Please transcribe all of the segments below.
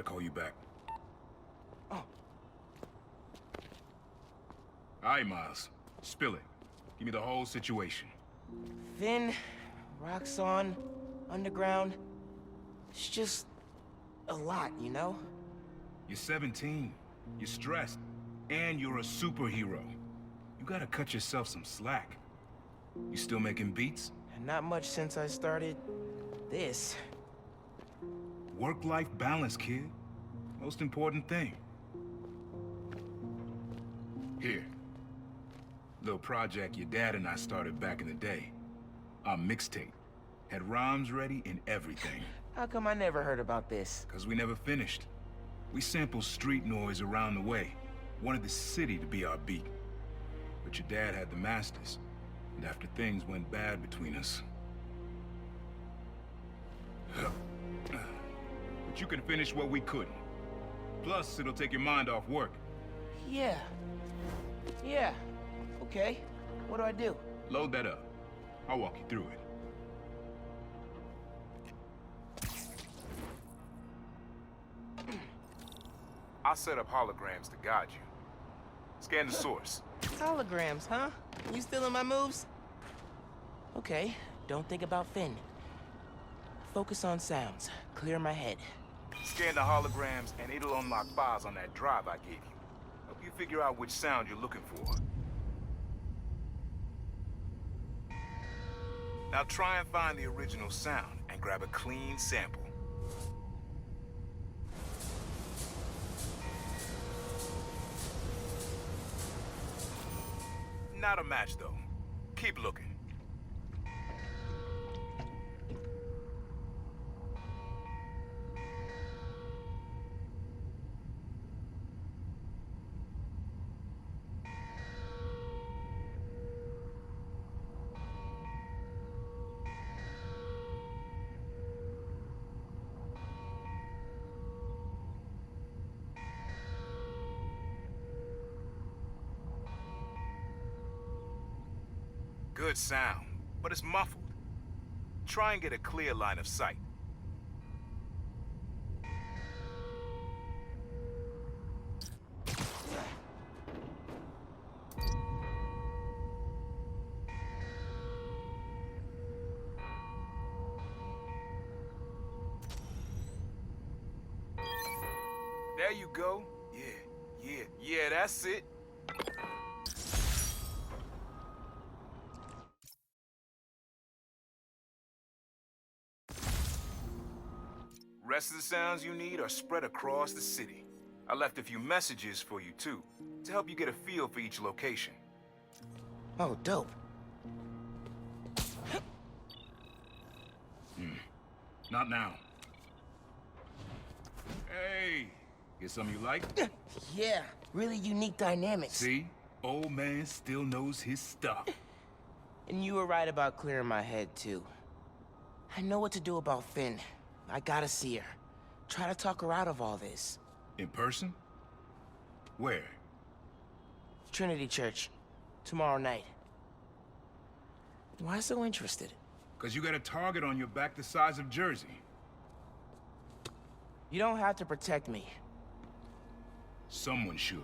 call you back. Oh. All right, Miles. Spill it. Give me the whole situation. Finn, Roxxon, Underground. It's just a lot, you know? You're 17. You're stressed. And you're a superhero. You gotta cut yourself some slack. You still making beats? And not much since I started this. Work-life balance, kid. Most important thing. Here. Little project your dad and I started back in the day. Our mixtape. Had rhymes ready and everything. How come I never heard about this? 'Cause we never finished. We sampled street noise around the way. Wanted the city to be our beat. But your dad had the masters. And after things went bad between us... But you can finish what we couldn't. Plus, it'll take your mind off work. Yeah. Yeah. Okay. What do I do? Load that up. I'll walk you through it. I'll set up holograms to guide you. Scan the source. Holograms, huh? You stealing my moves? Okay. Don't think about Finn. Focus on sounds. Clear my head. Scan the holograms and it'll unlock files on that drive I gave you. Help you figure out which sound you're looking for. Now try and find the original sound and grab a clean sample. Not a match though. Keep looking. Good sound, but it's muffled. Try and get a clear line of sight. There you go. Yeah, that's it. Rest of the sounds you need are spread across the city. I left a few messages for you too, to help you get a feel for each location. Oh, dope. Not now. Hey, get something you like? Yeah, really unique dynamics. See? Old man still knows his stuff. And you were right about clearing my head, too. I know what to do about Finn. I gotta see her. Try to talk her out of all this. In person? Where? Trinity Church. Tomorrow night. Why so interested? 'Cause you got a target on your back the size of Jersey. You don't have to protect me. Someone should.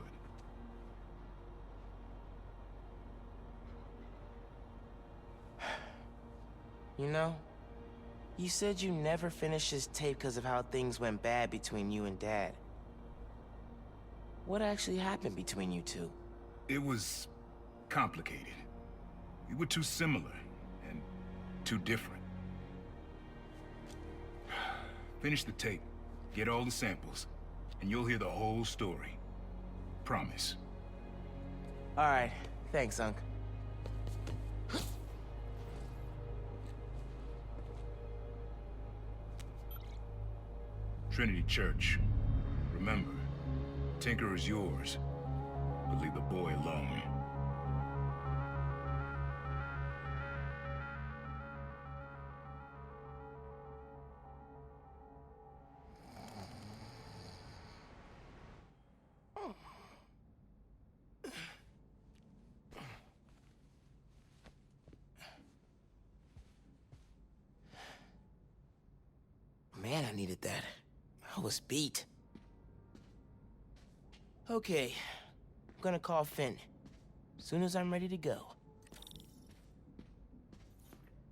You know, you said you never finished this tape because of how things went bad between you and Dad. What actually happened between you two? It was complicated. We were too similar and too different. Finish the tape, get all the samples, and you'll hear the whole story. Promise. All right, thanks, Unc. Trinity Church. Remember, Tinker is yours, but leave the boy alone. Man, I needed that. I was beat. Okay, I'm gonna call Finn. Soon as I'm ready to go.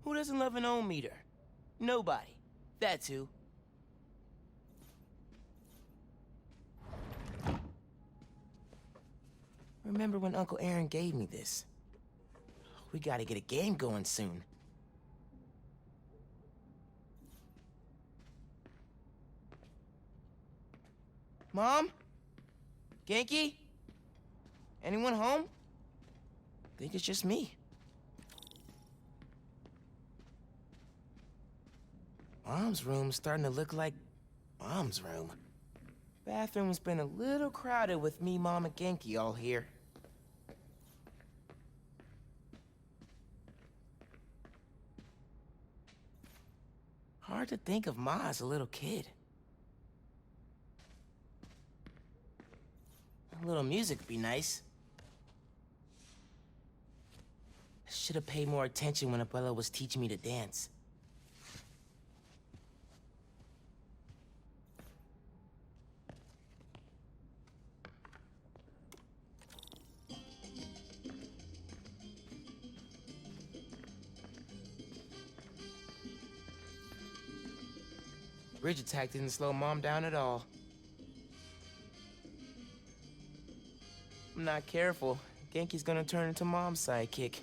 Who doesn't love an ohm meter? Nobody. That's who. Remember when Uncle Aaron gave me this? We gotta get a game going soon. Mom? Genki? Anyone home? Think it's just me. Mom's room's starting to look like Mom's room. Bathroom's been a little crowded with me, Mom, and Genki all here. Hard to think of Ma as a little kid. A little music'd be nice. I should have paid more attention when Abuela was teaching me to dance. Bridge attack didn't slow Mom down at all. I'm not careful, Genki's gonna turn into Mom's sidekick.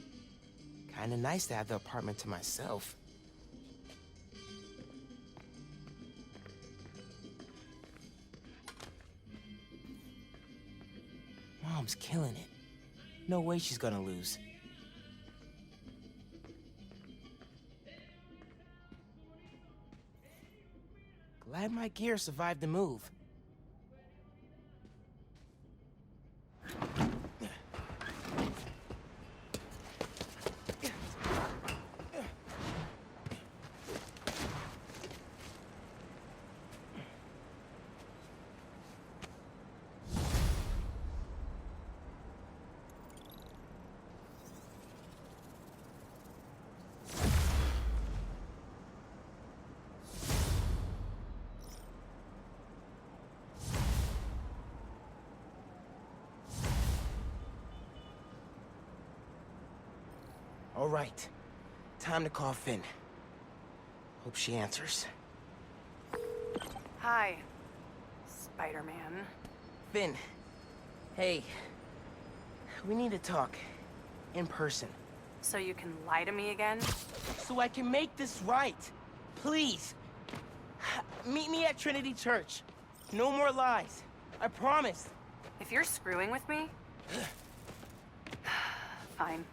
Kinda nice to have the apartment to myself. Mom's killing it. No way she's gonna lose. Glad my gear survived the move. All right, time to call Finn. Hope she answers. Hi, Spider-Man. Finn, hey, we need to talk in person. So you can lie to me again? So I can make this right. Please, meet me at Trinity Church. No more lies. I promise. If you're screwing with me... Fine.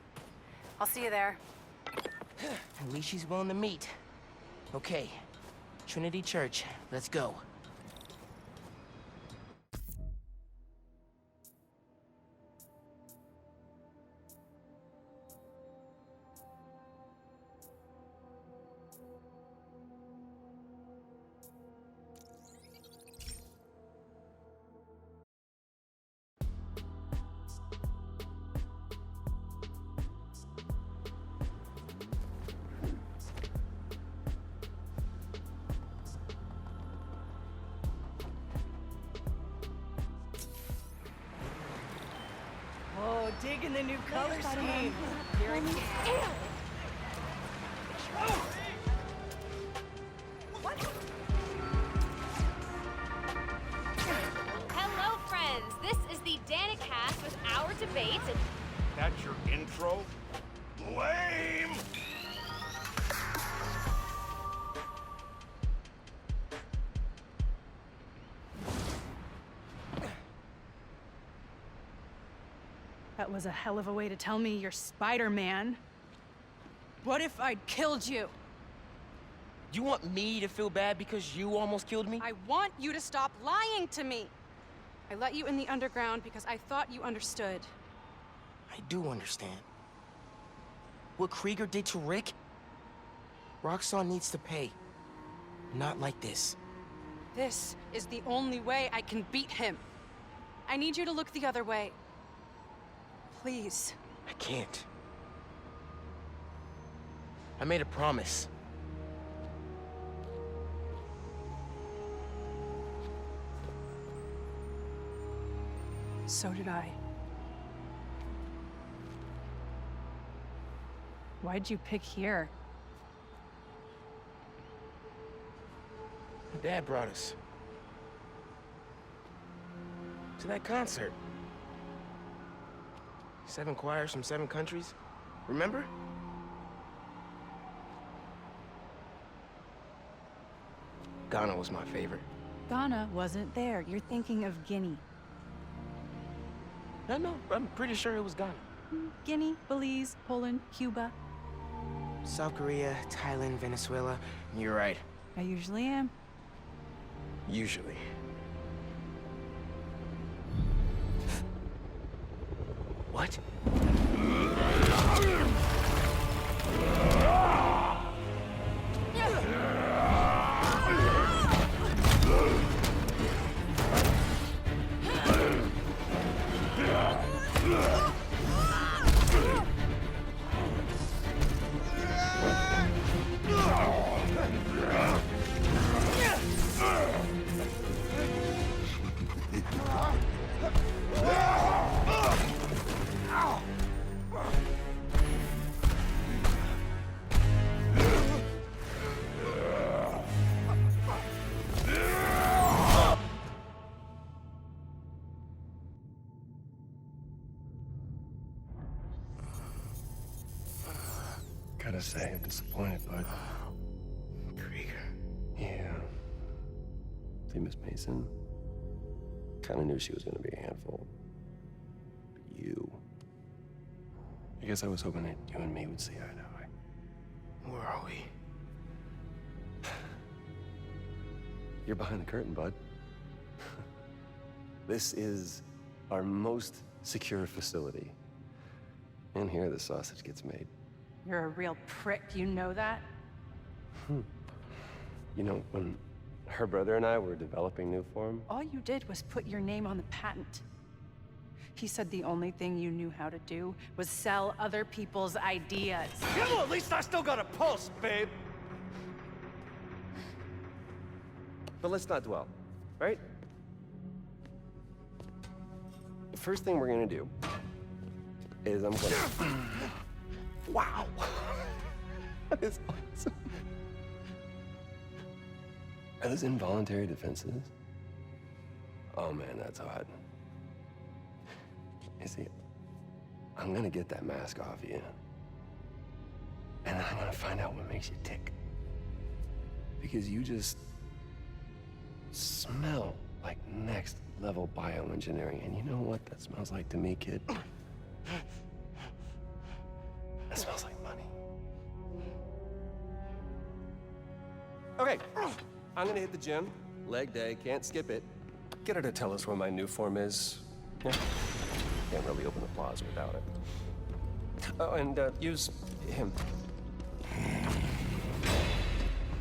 I'll see you there. At least she's willing to meet. Okay, Trinity Church, let's go. Oh, digging the new color scheme. Hello, friends. This is the Danicast with our debates and... That's your intro? Lame! That was a hell of a way to tell me you're Spider-Man. What if I'd killed you? You want me to feel bad because you almost killed me? I want you to stop lying to me. I let you in the underground because I thought you understood. I do understand. What Krieger did to Rick? Roxxon needs to pay. Not like this. This is the only way I can beat him. I need you to look the other way. Please. I can't. I made a promise. So did I. Why'd you pick here? Dad brought us to that concert. 7 choirs from 7 countries. Remember? Ghana was my favorite. Ghana wasn't there. You're thinking of Guinea. No, I'm pretty sure it was Ghana. Guinea, Belize, Poland, Cuba. South Korea, Thailand, Venezuela. You're right. I usually am. Usually. What? Gotta say, I'm disappointed, bud. Krieger. Yeah. See, Miss Mason? Kinda knew she was gonna be a handful. But you... I guess I was hoping that you and me would see eye to eye. Where are we? You're behind the curtain, bud. This is our most secure facility. And here the sausage gets made. You're a real prick, you know that? You know, when her brother and I were developing new form, All you did was put your name on the patent. He said the only thing you knew how to do was sell other people's ideas. Yeah, well, at least I still got a pulse, babe. but let's not dwell, right? The first thing we're gonna do is I'm gonna... Wow! That is awesome. Are those involuntary defenses? Oh man, that's hot. You see, I'm gonna get that mask off you. And then I'm gonna find out what makes you tick. Because you just smell like next level bioengineering. And you know what that smells like to me, kid? That smells like money. Okay, I'm gonna hit the gym. Leg day, can't skip it. Get her to tell us where my new form is. Yeah. Can't really open the plaza without it. Oh, and use him.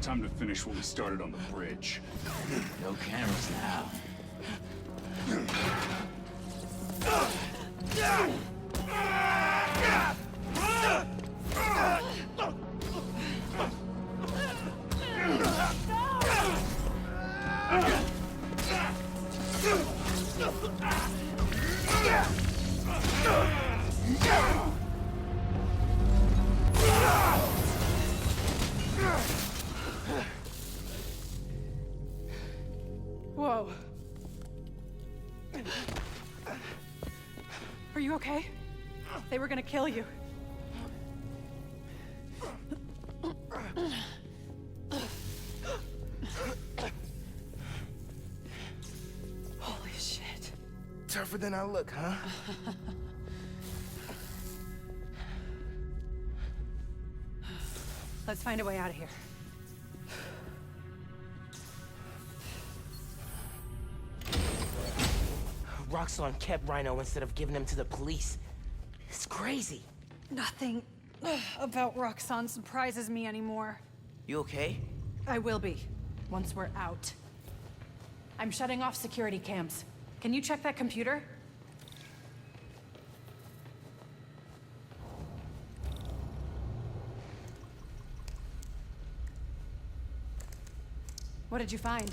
Time to finish what we started on the bridge. No cameras now. Whoa. Are you okay? They were gonna kill you. Holy shit. Tougher than I look, huh? Let's find a way out of here. Roxxon kept RHINO instead of giving him to the police. It's crazy. Nothing about Roxxon surprises me anymore. You okay? I will be, once we're out. I'm shutting off security cams. Can you check that computer? What did you find?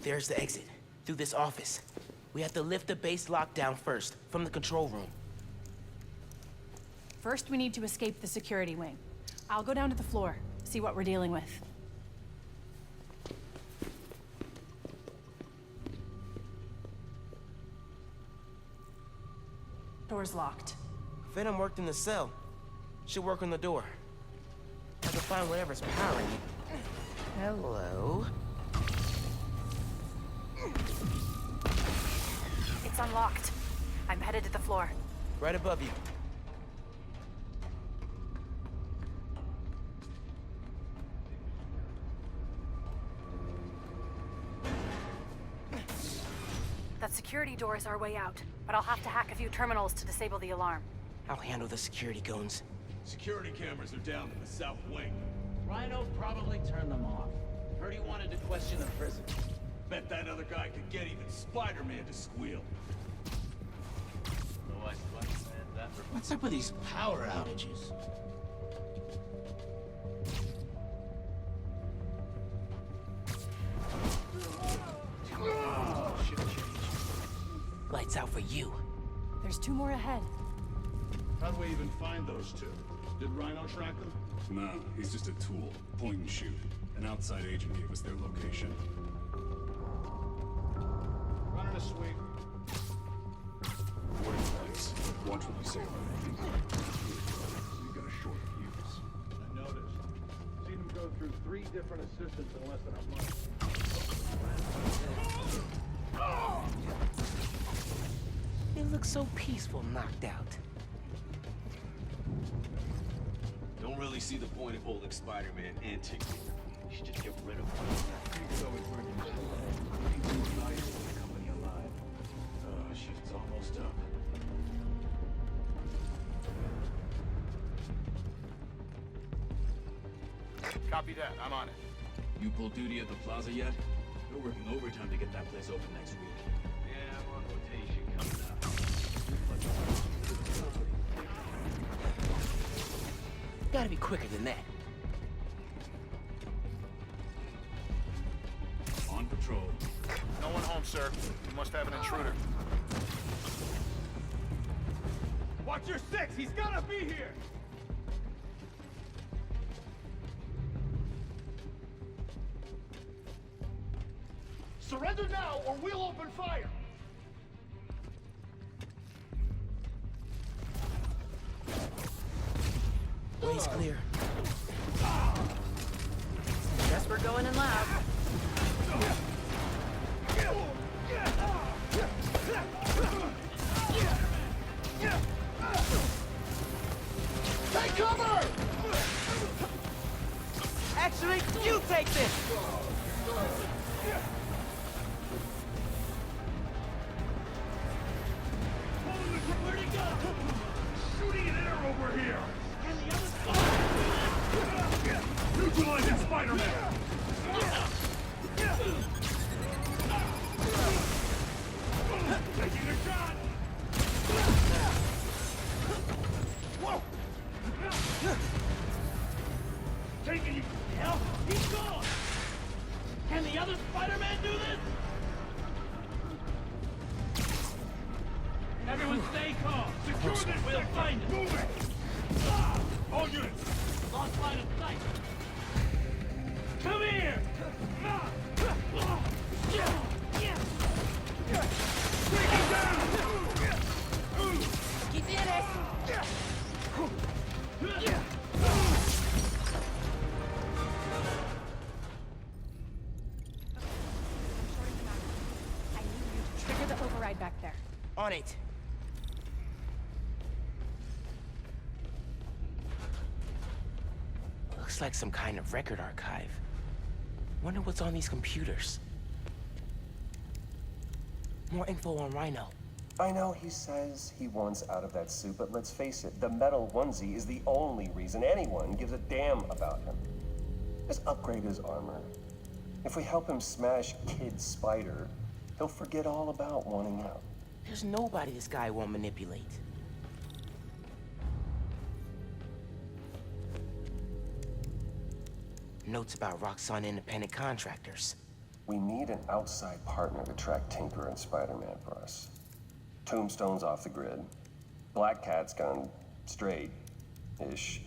There's the exit. Through this office. We have to lift the base lockdown first, from the control room. First, we need to escape the security wing. I'll go down to the floor, see what we're dealing with. Door's locked. Venom worked in the cell. Should work on the door. I can find whatever's powering it. Hello? It's unlocked. I'm headed to the floor. Right above you. That security door is our way out, but I'll have to hack a few terminals to disable the alarm. I'll handle the security goons. Security cameras are down in the south wing. RHINO probably turned them off. Heard he wanted to question the prison. Bet that other guy could get even Spider-Man to squeal. What's up with these power outages? Lights out for you. There's 2 more ahead. How do we even find those two? Did RHINO track them? Nah, he's just a tool. Point and shoot. An outside agent gave us their location. Running a sweep. What is place? Watch what you say about it. You got a short fuse. I noticed. Seen him go through 3 different assistants in less than a month. They look so peaceful knocked out. Don't really see the point of holding Spider-Man antique. You should just get rid of him. Shift's almost up. Copy that. I'm on it. You pulled duty at the plaza yet? We're working overtime to get that place open next week. Yeah, I'm on rotation coming up. Gotta be quicker than that. On patrol. No one home, sir. We must have an intruder. Watch your 6! He's gotta be here! Surrender now, or we'll open fire! Way's clear. Guess we're going in loud. Take cover! Actually, you take this! Where'd he go? Shooting an arrow over here! And the other side! Neutralizing Spider-Man! Taking a shot! Whoa! Taking you! Hell, he's gone! Can the other Spider-Man do this? Everyone stay calm. Secure this. We'll find him. Move it. All units. Lost line of sight. Come here. Take him down. Get in it! I need you to trigger the override back there. On it. Looks like some kind of record archive. Wonder what's on these computers. More info on RHINO. I know he says he wants out of that suit, but let's face it, the metal onesie is the only reason anyone gives a damn about him. Just upgrade his armor. If we help him smash Kid Spider, he'll forget all about wanting out. There's nobody this guy won't manipulate. Notes about Roxxon independent contractors. We need an outside partner to track Tinker and Spider-Man for us. Tombstone's off the grid. Black Cat's gone straight-ish.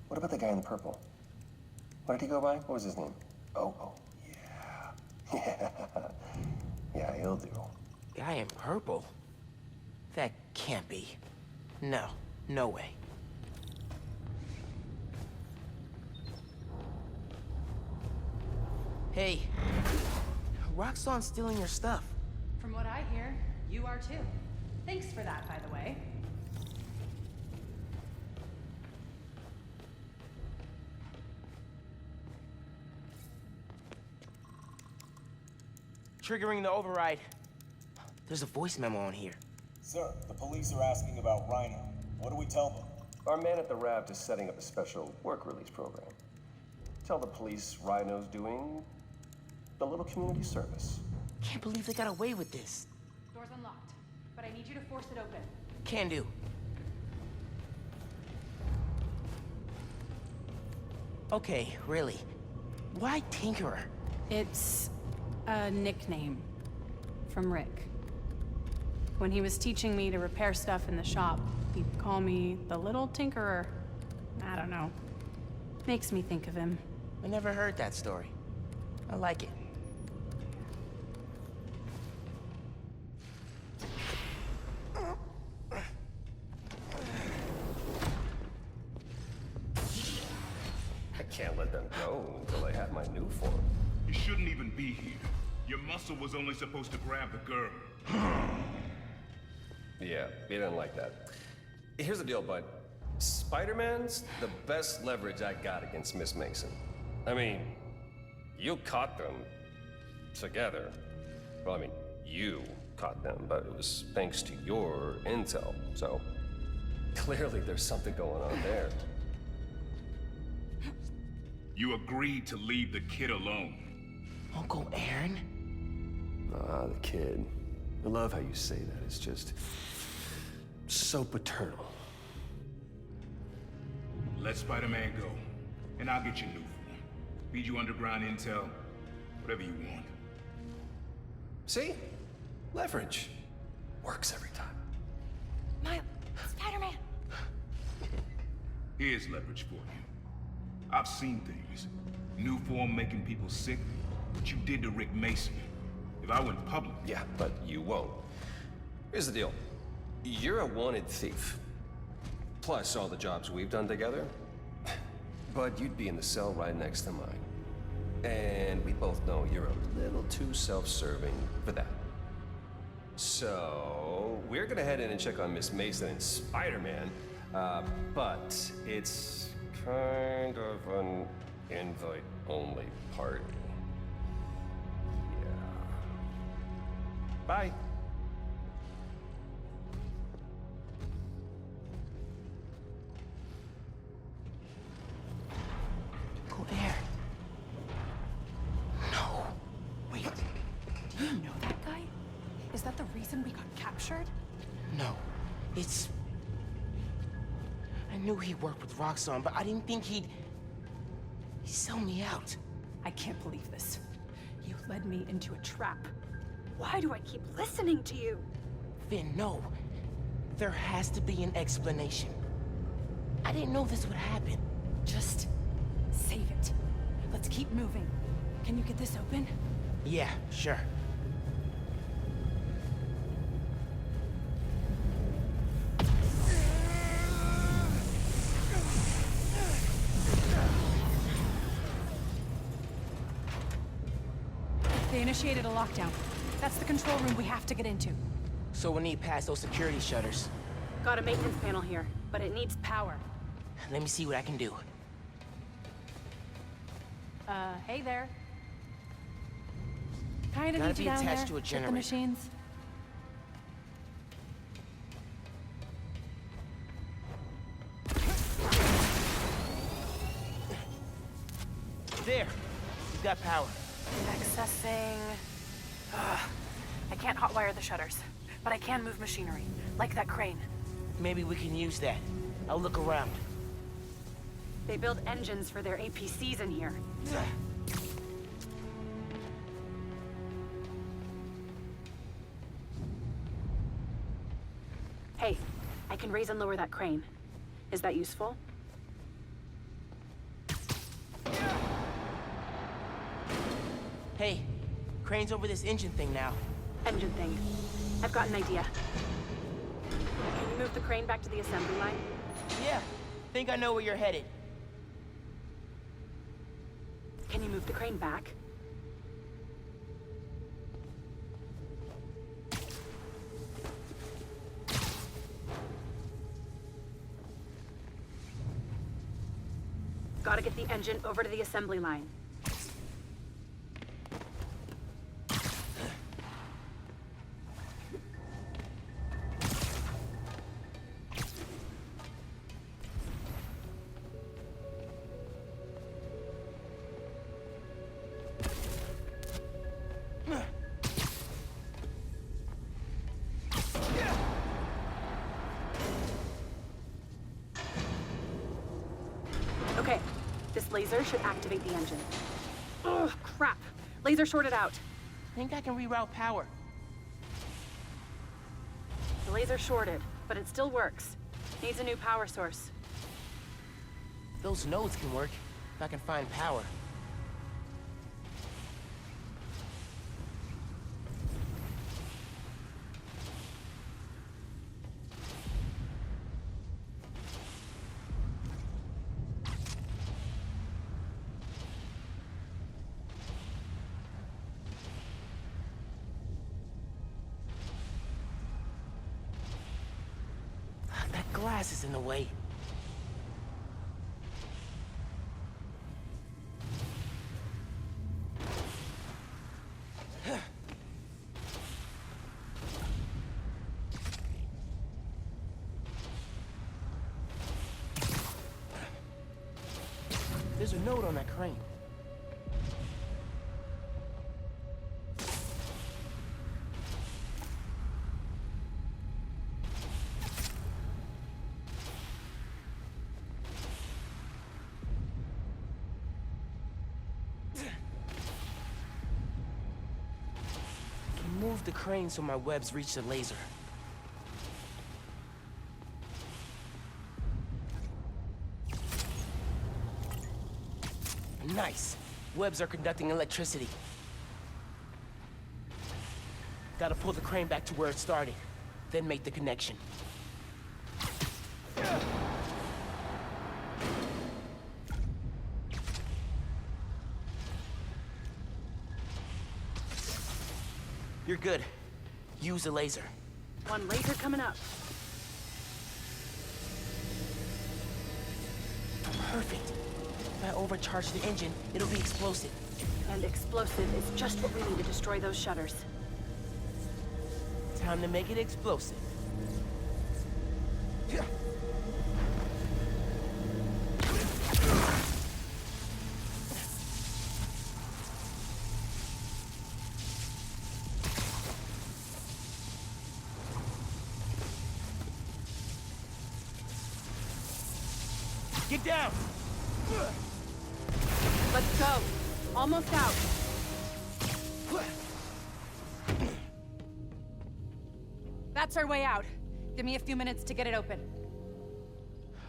What about the guy in the purple? What did he go by? What was his name? Oh, yeah. Yeah, he'll do. Guy in purple? That can't be. No, no way. Hey, Roxxon's stealing your stuff. From what I hear, you are too. Thanks for that, by the way. Triggering the override. There's a voice memo on here. Sir, the police are asking about RHINO. What do we tell them? Our man at the raft is setting up a special work release program. Tell the police RHINO's doing a little community service. Can't believe they got away with this. Door's unlocked, but I need you to force it open. Can do. Okay, really. Why Tinkerer? It's a nickname from Rick. When he was teaching me to repair stuff in the shop, he'd call me the Little Tinkerer. I don't know. Makes me think of him. I never heard that story. I like it. I can't let them go until I have my new form. You shouldn't even be here. Your muscle was only supposed to grab the girl. Yeah, he didn't like that. Here's the deal, bud. Spider-Man's the best leverage I got against Miss Mason. I mean, you caught them together. Well, I mean, you caught them, but it was thanks to your intel, so clearly there's something going on there. You agreed to leave the kid alone. Uncle Aaron? Ah, the kid. I love how you say that. It's just so paternal. Let Spider-Man go, and I'll get you new form. Feed you underground intel, whatever you want. See? Leverage. Works every time. Miles, Spider-Man. Here's leverage for you. I've seen things. New form making people sick. What you did to Rick Mason. If I went public... Yeah, but you won't. Here's the deal. You're a wanted thief. Plus all the jobs we've done together. But you'd be in the cell right next to mine. And we both know you're a little too self-serving for that. So, we're gonna head in and check on Miss Mason and Spider-Man. But it's kind of an invite-only party. Yeah. Bye. Uncle Aaron. No. Wait. Do you know that guy? Is that the reason we got captured? No. It's... I knew he worked with Roxxon, but I didn't think he'd sell me out. I can't believe this. You led me into a trap. Why do I keep listening to you? Finn, no. There has to be an explanation. I didn't know this would happen. Just save it. Let's keep moving. Can you get this open? Yeah, sure. They initiated a lockdown. That's the control room we have to get into. So we'll need past those security shutters. Got a maintenance panel here, but it needs power. Let me see what I can do. Hey there. Kinda Gotta need you be down attached there to a with the generator. machines. There! We've got power. Accessing... I can't hotwire the shutters, but I can move machinery, like that crane. Maybe we can use that. I'll look around. They build engines for their APCs in here. Hey, I can raise and lower that crane. Is that useful? Hey, crane's over this engine thing now. Engine thing. I've got an idea. Can you move the crane back to the assembly line? Yeah, think I know where you're headed. Can you move the crane back? Gotta get the engine over to the assembly line. Okay, this laser should activate the engine. Oh, crap. Laser shorted out. Think I can reroute power. The laser shorted, but it still works. Needs a new power source. Those nodes can work, if I can find power. That glass is in the way. There's a note on that crane. Move the crane so my webs reach the laser. Nice. Webs are conducting electricity. Gotta pull the crane back to where it started, then make the connection. You're good. Use the laser. One laser coming up. Perfect. If I overcharge the engine, it'll be explosive. And explosive is just what we need to destroy those shutters. Time to make it explosive. Get down! Let's go. Almost out. That's our way out. Give me a few minutes to get it open.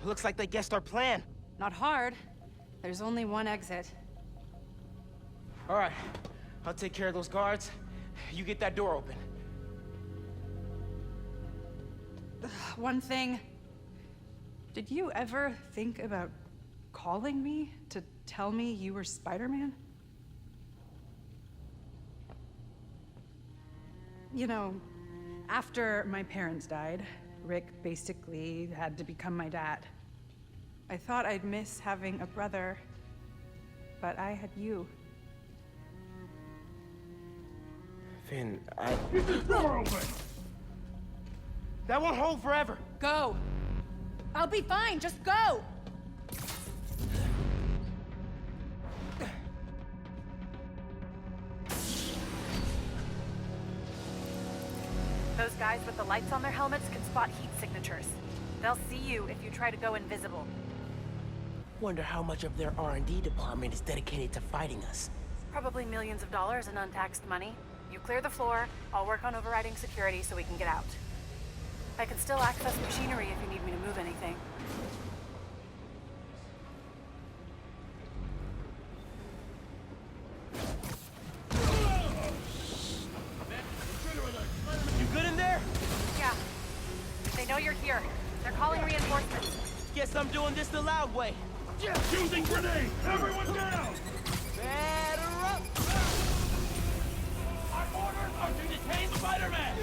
Looks like they guessed our plan. Not hard. There's only one exit. All right, I'll take care of those guards. You get that door open. One thing. Did you ever think about calling me to tell me you were Spider-Man? You know, after my parents died, Rick basically had to become my dad. I thought I'd miss having a brother, but I had you. Finn, Keep this door open! That won't hold forever! Go! I'll be fine, just go! Those guys with the lights on their helmets can spot heat signatures. They'll see you if you try to go invisible. Wonder how much of their R&D department is dedicated to fighting us. Probably millions of dollars in untaxed money. You clear the floor, I'll work on overriding security so we can get out. I can still access machinery if you need me to move anything. You good in there? Yeah. They know you're here. They're calling reinforcements. Guess I'm doing this the loud way. Using grenade! Everyone down! Batter up! Our orders are to detain Spider-Man!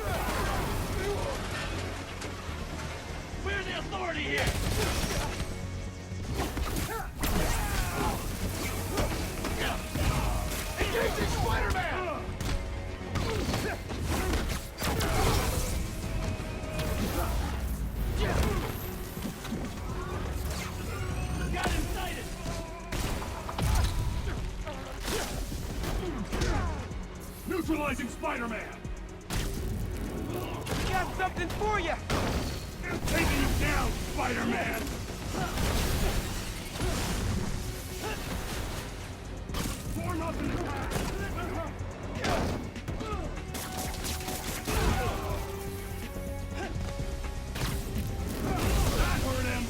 We're the authority here! Engaging Spider-Man! Got him sighted! Neutralizing Spider-Man! Got something for you! I'm taking him down, Spider-Man! Form up and attack! That hurt him!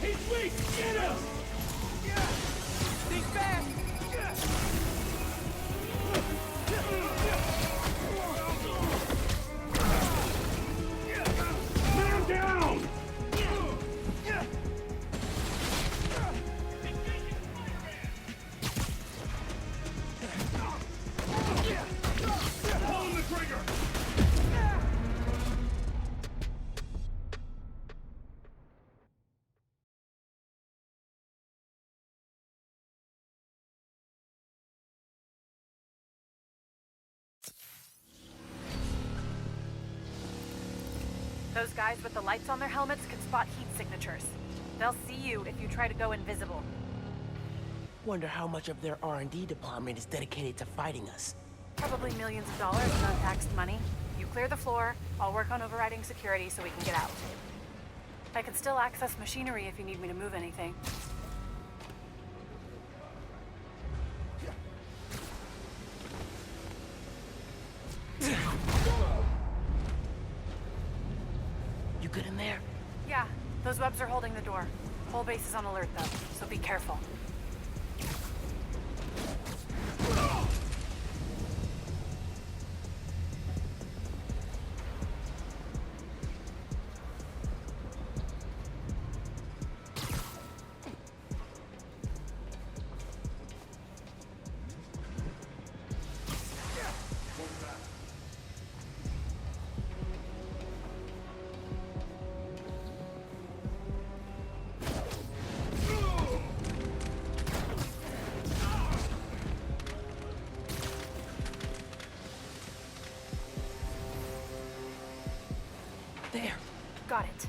He's weak! Get him! Think fast! Man down! Pulling the trigger! Those guys with the lights on their helmets can spot heat signatures. They'll see you if you try to go invisible. Wonder how much of their R&D department is dedicated to fighting us. Probably millions of dollars in untaxed money. You clear the floor, I'll work on overriding security so we can get out. I can still access machinery if you need me to move anything. You good in there? Yeah, those webs are holding the door. Whole base is on alert though, so be careful. There. Got it.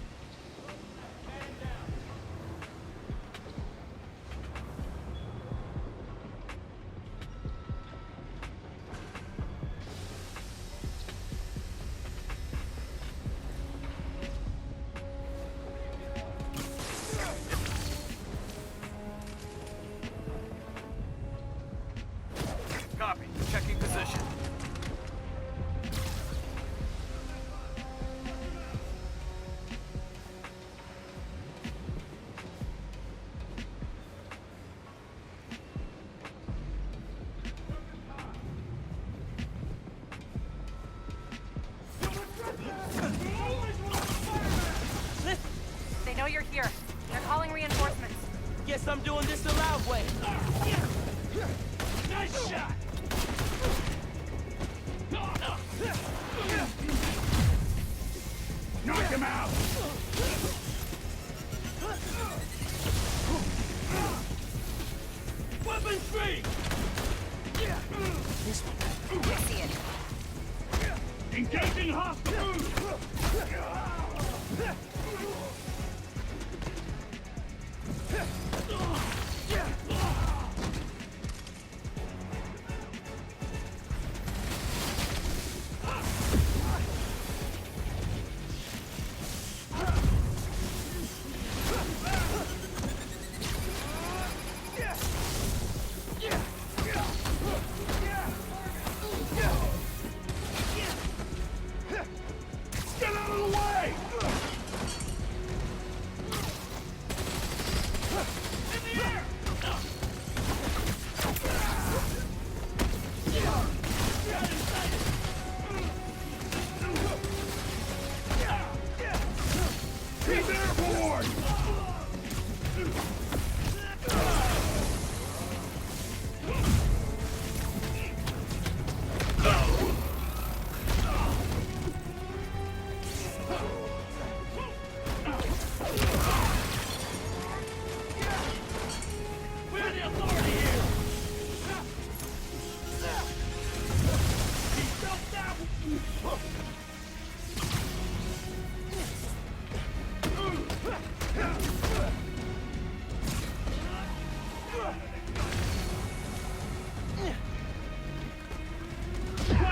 Copy. Checking position. They know you're here. They're calling reinforcements. Guess I'm doing this the loud way. Nice shot! Knock him out! Weapons free! This one. I see it. Engaging hostile!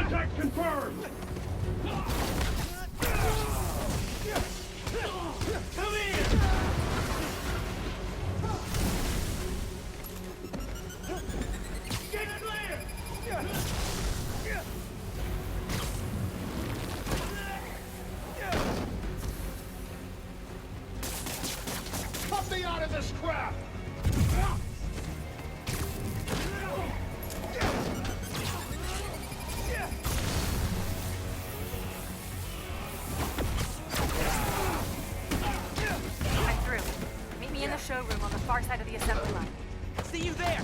Contact confirmed! Come in! Get clear! Put me out of this crap! I'm through. Meet me in the showroom on the far side of the assembly line. See you there!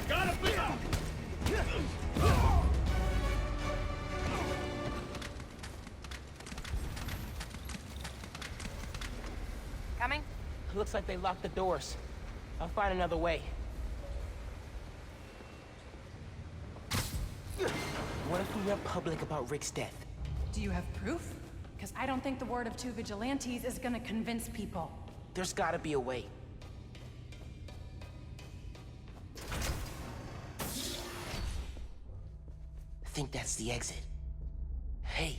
Gotta be up! Coming? Looks like they locked the doors. I'll find another way. What if we went public about Rick's death? Do you have proof? Because I don't think the word of two vigilantes is gonna convince people. There's gotta be a way. I think that's the exit. Hey.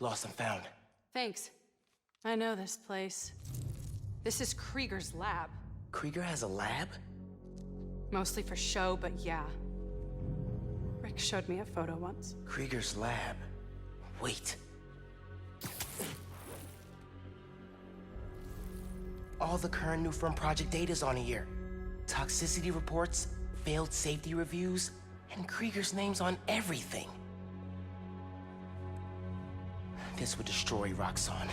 Lost and found. Thanks. I know this place. This is Krieger's lab. Krieger has a lab? Mostly for show, but yeah. Rick showed me a photo once. Krieger's lab. Wait. All the current new firm project data's on here. Toxicity reports, failed safety reviews, and Krieger's name's on everything. This would destroy Roxxon.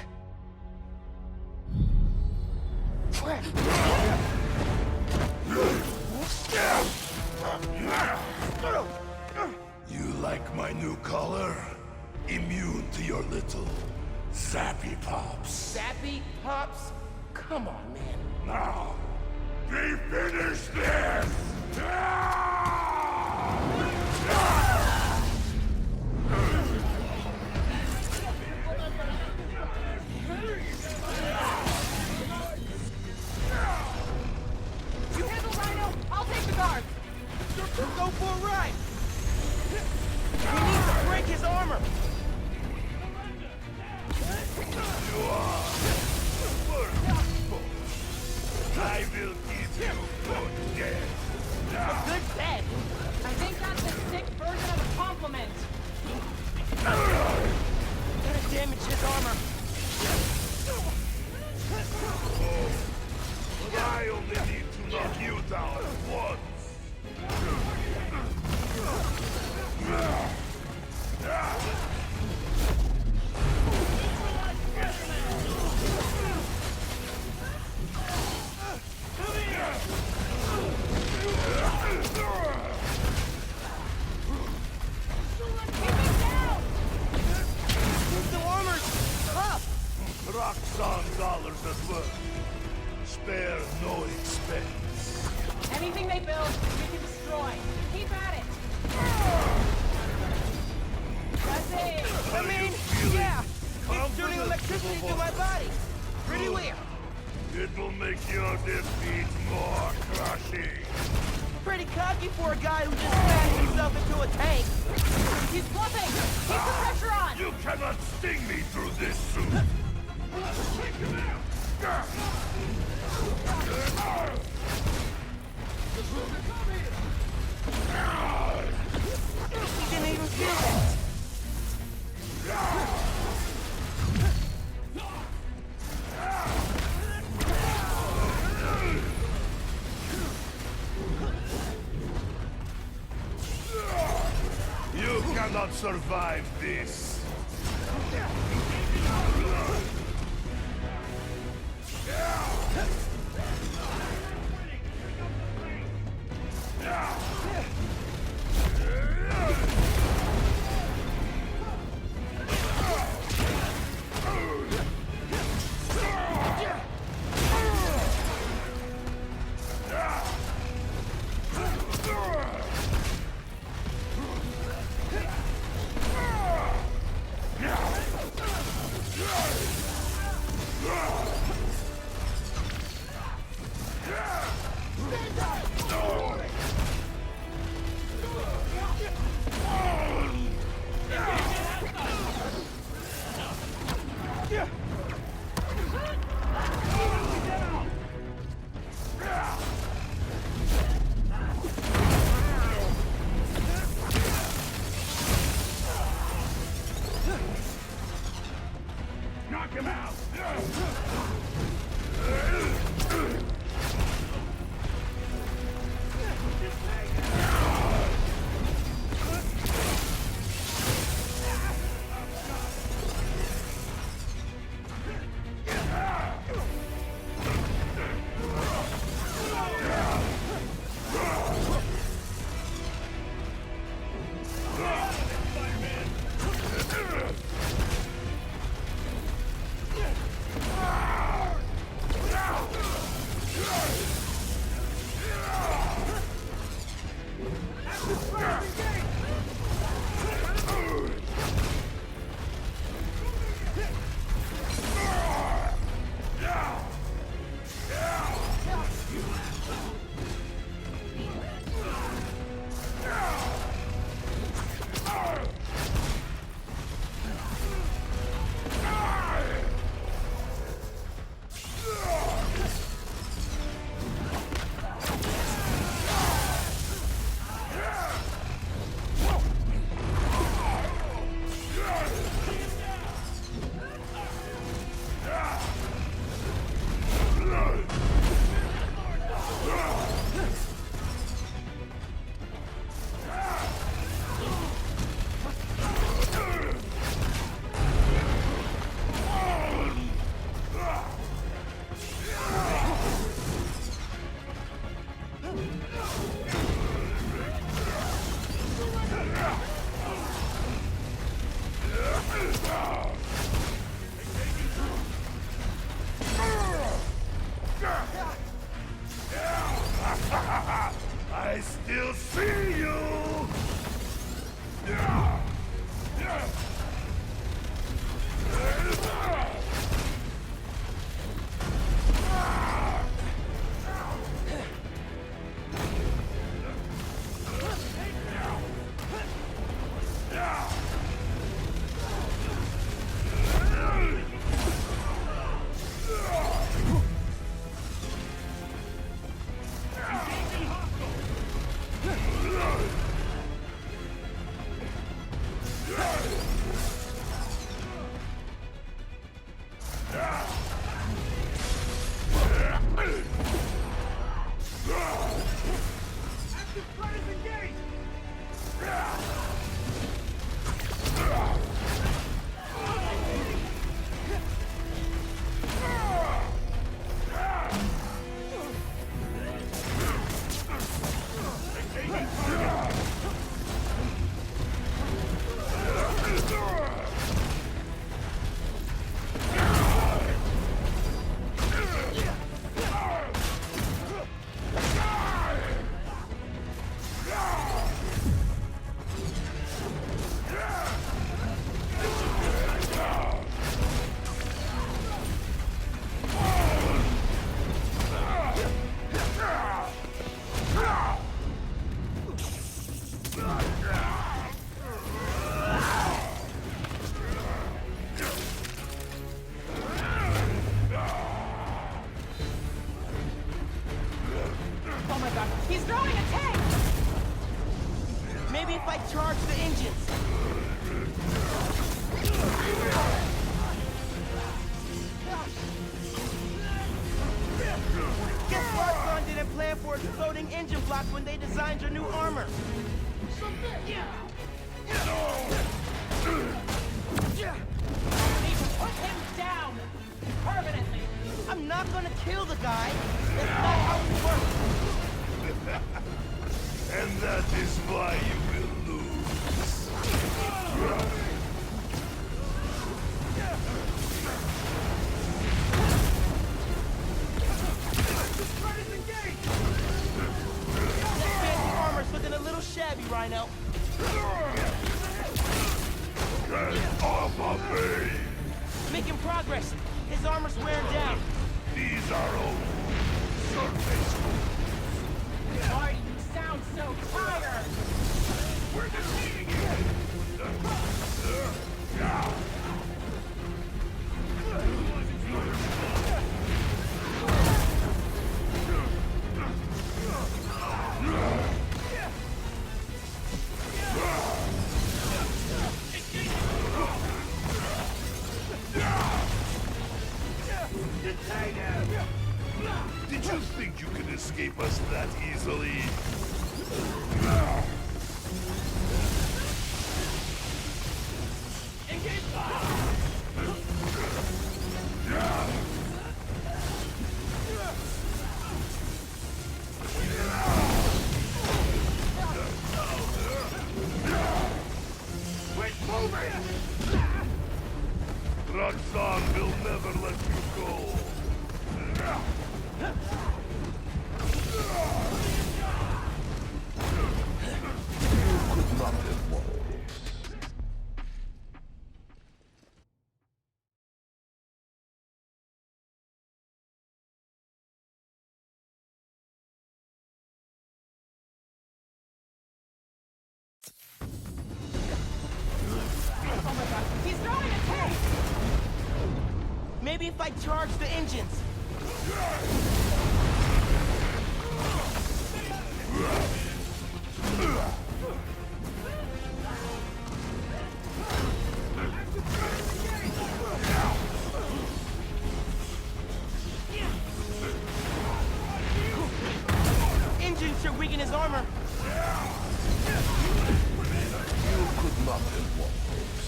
You like my new color? Immune to your little zappy pops. Zappy Pops? Come on, man. Now, we finish this! You handle RHINO, I'll take the guard! Go for a ride! We need to break his armor! You are wonderful. I will give you good death. A good death? I think that's a sick version of a compliment. Gotta damage his armor. But I only need to knock you down once. The armor's up! Roxxon dollars at work. Spare no expense. Anything they build, we can destroy. Keep at it. That's it. I mean, yeah! It's turning electricity through my body. Pretty weird. It will make your defeat more crushing. Pretty cocky for a guy who just smashed himself into a tank. He's bluffing. Keep the pressure on. You cannot sting me through this suit. He didn't even feel that. You cannot survive this. Knock him out! I still see you! Charge the engines! Guess Roxxon didn't plan for exploding engine blocks when they designed your new armor. Put him down! Permanently! I'm not gonna kill the guy. That's not how it works. And that is why you will lose. That fancy armor's looking a little shabby, RHINO. Get off of me! Making progress. His armor's wearing down. These are old surface wounds. Why do you sound so tired? We're defeating it! escape us that easily. Engage fire! Quit moving! Roxanne will never let you go. You could not have won. He's throwing a tank! Maybe if I charge the engines. Engines are weakening his armor. You could not have won this.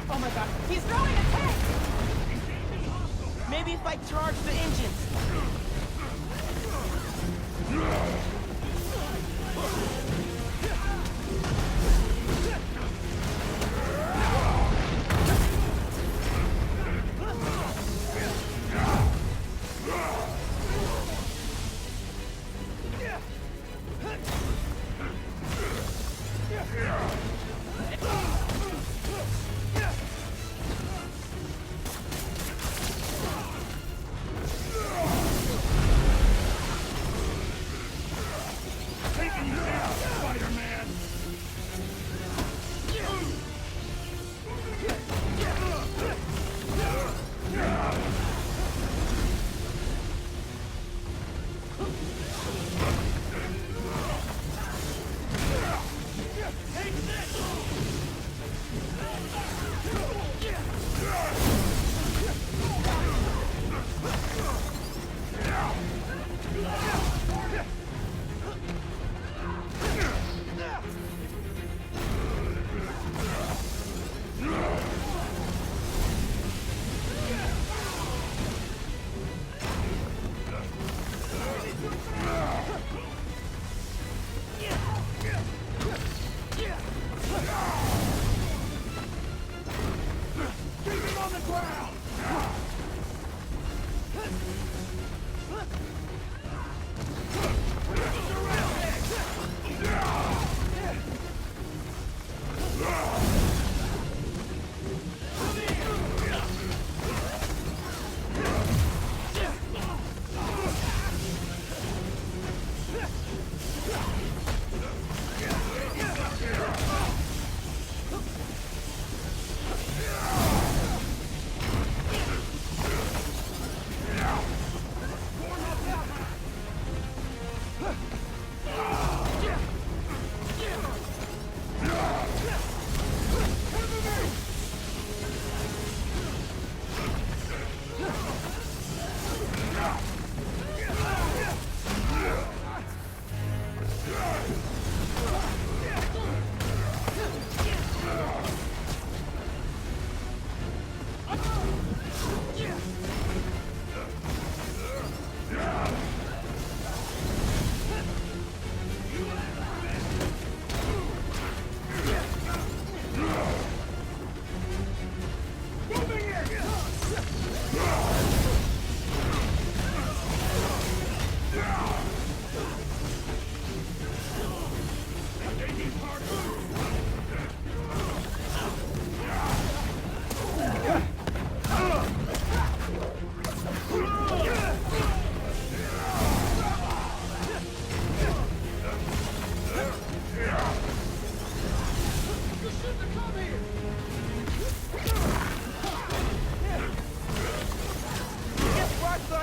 Oh my god, he's throwing a tank! Maybe if I charge the engines.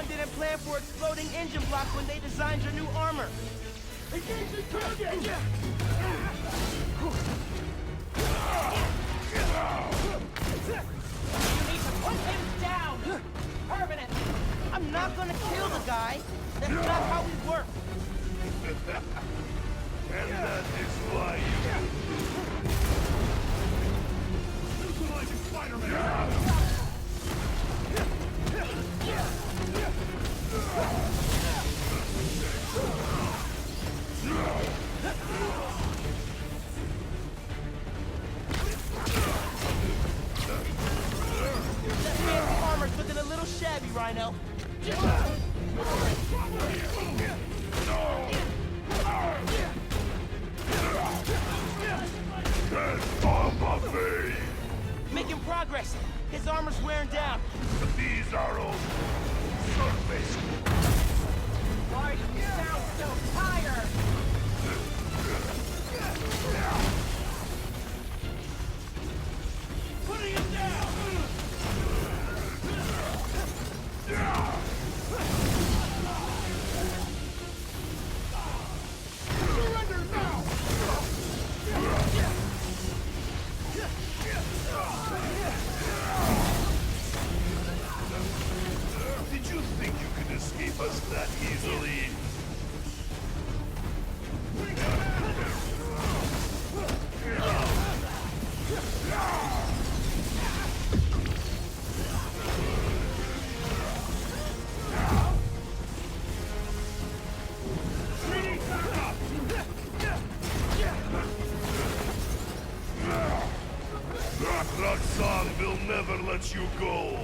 Didn't plan for exploding engine block when they designed your new armor. Engage the target! You need to put him down! Permanent! I'm not gonna kill the guy. That's not how we work. And that is why Neutralizing Spider-Man! That fancy armor's looking a little shabby, Rhino. Get off of me! Making progress. His armor's wearing down. These are all surface. Why do you sound so tired? Putting him down! Surrender now! Did you think you could escape us that easily? Roxanne will never let you go.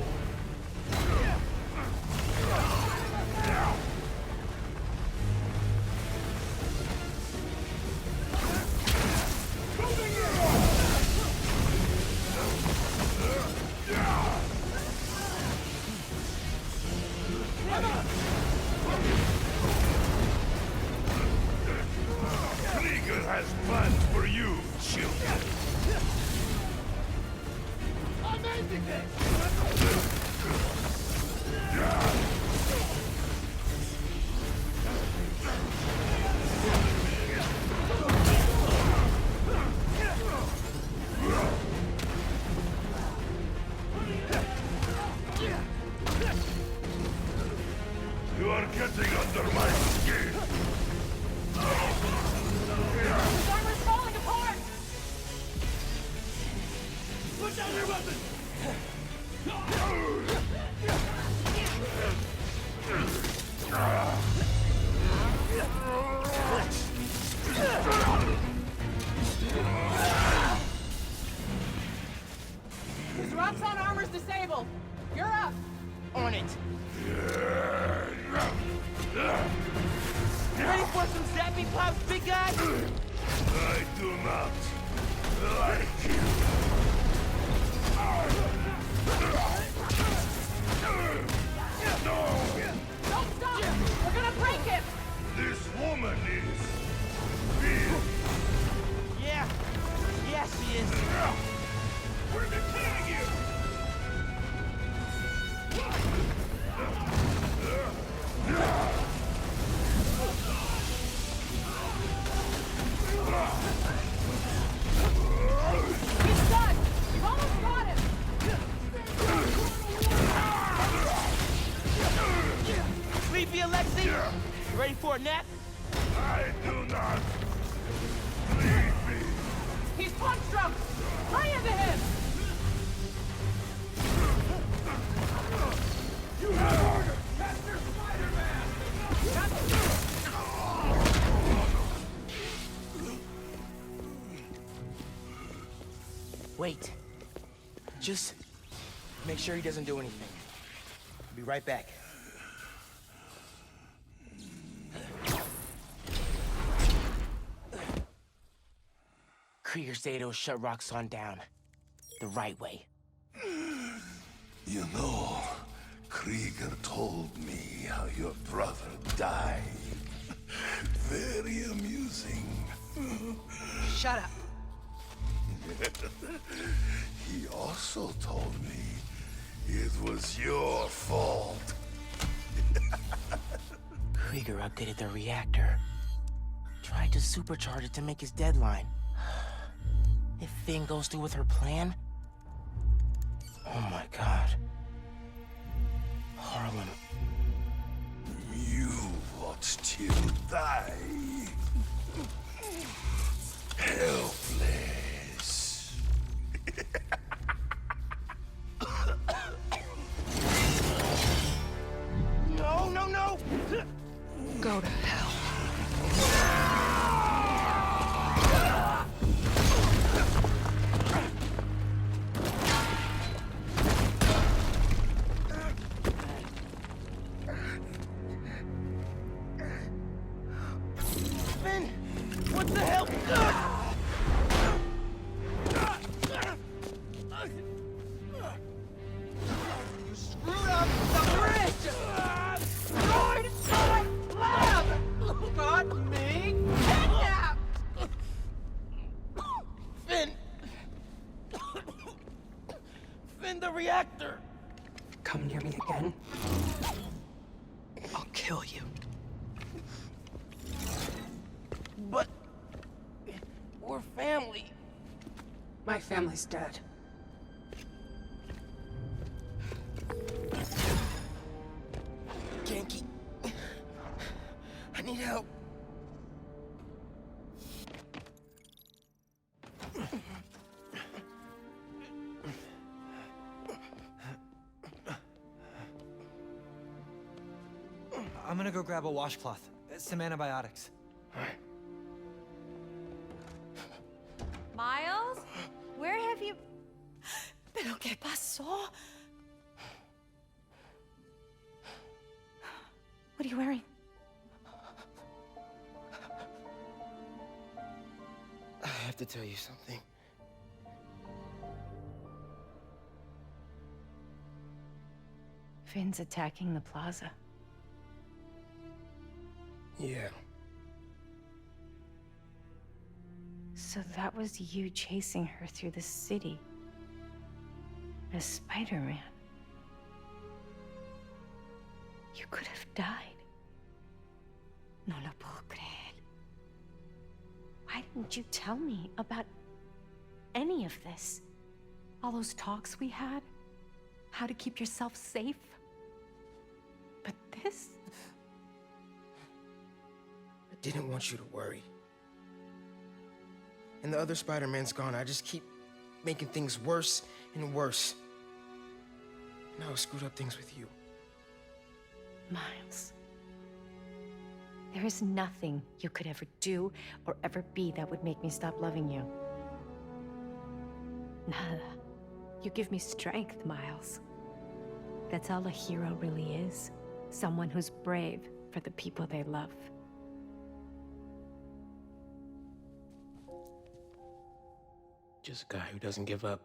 Krieger has plans for you, children. I'm ending this! You are getting under my skin. His armor's falling apart! Put down your weapon! His Roxxon armor's disabled. You're up. On it. Ready for some zappy pops, big guy? I do not like you. Don't stop! We're gonna break him! This woman is real. Yeah. Yeah, she is. We're defeating you. He's done! You've almost got him! Sleepy Alexi? You ready for a nap? I do not. Leave me. He's punch drunk! Lay into him! You have order! Master Spider-Man! Wait. Just make sure he doesn't do anything. I'll be right back. Krieger Zato shut Roxxon down. The right way. You know, Krieger told me how your brother died. Very amusing. Shut up. He also told me it was your fault. Krieger updated the reactor. tried to supercharge it to make his deadline. If Finn goes through with her plan... Oh my god. Harlem. You want to die. Helpless. No, no, no! Go to hell. Finn! What the hell? You screwed up the bridge! Destroyed my lab! Got me kidnapped! Finn! Finn, the reactor! Come near me again. I'll kill you. But... we're family. My family's dead. Genki. I need help. I'm gonna go grab a washcloth, some antibiotics. Miles? Where have you... ¿Pero qué pasó? What are you wearing? I have to tell you something. Finn's attacking the plaza. Yeah. So that was you chasing her through the city. As Spider-Man. You could have died. No lo puedo creer. Why didn't you tell me about any of this? All those talks we had? How to keep yourself safe? But this? I didn't want you to worry. And the other Spider-Man's gone. I just keep making things worse and worse. Now I screwed up things with you. Miles. There is nothing you could ever do or ever be that would make me stop loving you. Nada. You give me strength, Miles. That's all a hero really is. Someone who's brave for the people they love. Just a guy who doesn't give up.